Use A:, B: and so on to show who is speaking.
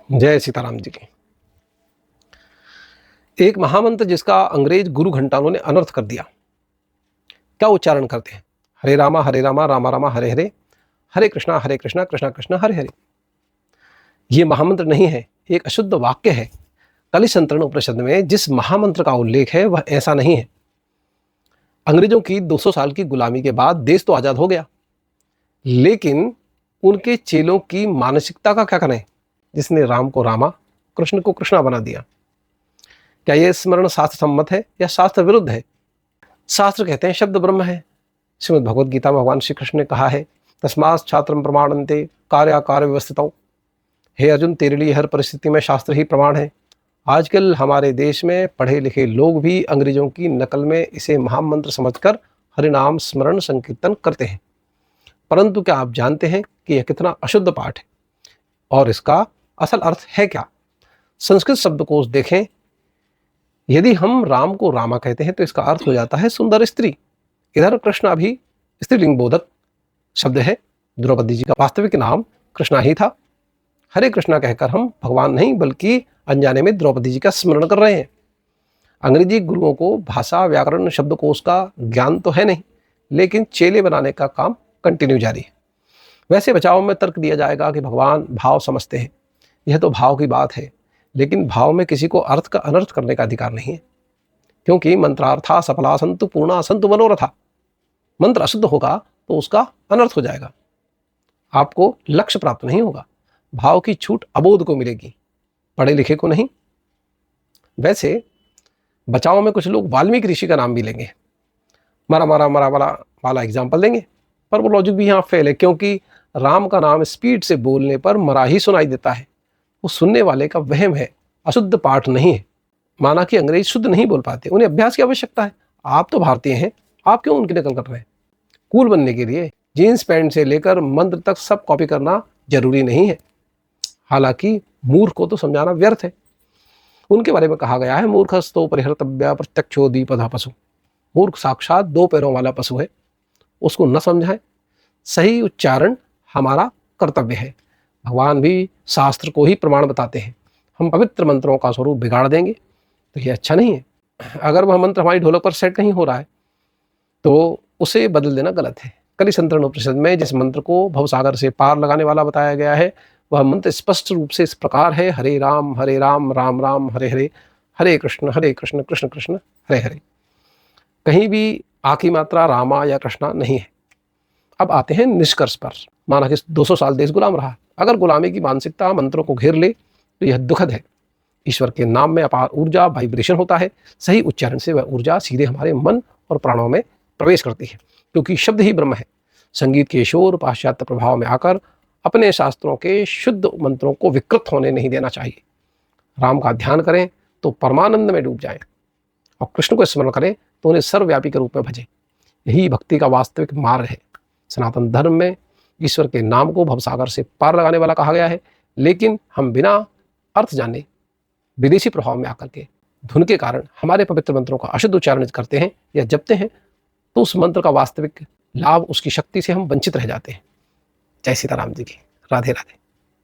A: जय सीताराम जी की। एक महामंत्र जिसका अंग्रेज गुरु घंटालों ने अनर्थ कर दिया। क्या उच्चारण करते हैं? हरे रामा रामा रामा हरे हरे, हरे कृष्णा कृष्णा कृष्णा हरे हरे। ये महामंत्र नहीं है, एक अशुद्ध वाक्य है। कलिसंतरण उपनिषद में जिस महामंत्र का उल्लेख है वह ऐसा नहीं है। अंग्रेजों की 200 साल की गुलामी के बाद देश तो आजाद हो गया, लेकिन उनके चेलों की मानसिकता का क्या करें, जिसने राम को रामा, कृष्ण को कृष्णा बना दिया। क्या यह स्मरण शास्त्र सम्मत है या शास्त्र विरुद्ध है? शास्त्र कहते हैं शब्द ब्रह्म है। श्रीमद् भगवद गीता में भगवान श्री कृष्ण ने कहा है, तस्मात् छात्रम प्रमाणन्ते कार्याकार व्यवस्थितौ। हे अर्जुन, तेरे लिए हर परिस्थिति में शास्त्र ही प्रमाण है। आजकल हमारे देश में पढ़े लिखे लोग भी अंग्रेजों की नकल में इसे महामंत्र समझकर हरिनाम स्मरण संकीर्तन करते हैं। परंतु क्या आप जानते हैं कि यह कितना अशुद्ध पाठ है और इसका असल अर्थ है क्या? संस्कृत शब्दकोश देखें। यदि हम राम को रामा कहते हैं तो इसका अर्थ हो जाता है सुंदर स्त्री। इधर कृष्णा भी स्त्रीलिंग बोधक शब्द है। द्रौपदी जी का वास्तविक नाम कृष्णा ही था। हरे कृष्णा कहकर हम भगवान नहीं बल्कि अनजाने में द्रौपदी जी का स्मरण कर रहे हैं। अंग्रेजी गुरुओं को भाषा व्याकरण शब्दकोश का ज्ञान तो है नहीं, लेकिन चेले बनाने का काम कंटिन्यू जारी है। वैसे बचाव में तर्क दिया जाएगा कि भगवान भाव समझते हैं। यह तो भाव की बात है, लेकिन भाव में किसी को अर्थ का अनर्थ करने का अधिकार नहीं है, क्योंकि मंत्रार्था सफला संतु पूर्णा संतु मनोरथा। मंत्र अशुद्ध होगा तो उसका अनर्थ हो जाएगा, आपको लक्ष्य प्राप्त नहीं होगा। भाव की छूट अबोध को मिलेगी, पढ़े लिखे को नहीं। वैसे बचाव में कुछ लोग वाल्मीकि ऋषि का नाम भी लेंगे, मरा मरा मरा मरा वाला एग्जाम्पल देंगे, पर वो लॉजिक भी यहाँ फेल है, क्योंकि राम का नाम स्पीड से बोलने पर मरा ही सुनाई देता है। वो सुनने वाले का वहम है, अशुद्ध पाठ नहीं है। माना कि अंग्रेज शुद्ध नहीं बोल पाते, उन्हें अभ्यास की आवश्यकता है। आप तो भारतीय हैं, आप क्यों उनकी नकल कर रहे हैं? कूल बनने के लिए जीन्स पैंट से लेकर मंत्र तक सब कॉपी करना जरूरी नहीं है। हालांकि मूर्ख को तो समझाना व्यर्थ है। उनके बारे में कहा गया है, मूर्खस्तो परिहर्तव्य प्रत्यक्षो द्विपदा पशु। मूर्ख साक्षात 2 पैरों वाला पशु है, उसको न समझाएं। सही उच्चारण हमारा कर्तव्य है। भगवान भी शास्त्र को ही प्रमाण बताते हैं। हम पवित्र मंत्रों का स्वरूप बिगाड़ देंगे तो ये अच्छा नहीं है। अगर वह मंत्र हमारी ढोलक पर सेट नहीं हो रहा है तो उसे बदल देना गलत है। कलिसंतरण उपनिषद में जिस मंत्र को भवसागर से पार लगाने वाला बताया गया है, वह मंत्र स्पष्ट रूप से इस प्रकार है, हरे राम राम राम हरे हरे, हरे कृष्ण कृष्ण कृष्ण हरे हरे। कहीं भी आखिरी मात्रा रामा या कृष्णा नहीं है। अब आते हैं निष्कर्ष पर। माना कि 200 साल देश गुलाम रहा। अगर गुलामी की मानसिकता मंत्रों को घेर ले तो यह दुखद है। ईश्वर के नाम में अपार ऊर्जा वाइब्रेशन होता है। सही उच्चारण से वह ऊर्जा सीधे हमारे मन और प्राणों में प्रवेश करती है, क्योंकि शब्द ही ब्रह्म है। संगीत के शोर पाश्चात्य प्रभाव में आकर अपने शास्त्रों के शुद्ध मंत्रों को विकृत होने नहीं देना चाहिए। राम का ध्यान करें तो परमानंद में डूब जाएं, और कृष्ण को स्मरण करें तो उन्हें सर्वव्यापी के रूप में भजें। यही भक्ति का वास्तविक मार्ग है। सनातन धर्म में ईश्वर के नाम को भवसागर से पार लगाने वाला कहा गया है, लेकिन हम बिना अर्थ जाने विदेशी प्रभाव में आकर के धुन के कारण हमारे पवित्र मंत्रों का अशुद्ध उच्चारण करते हैं या जपते हैं, तो उस मंत्र का वास्तविक लाभ, उसकी शक्ति से हम वंचित रह जाते हैं। जय सीताराम जी की। राधे राधे।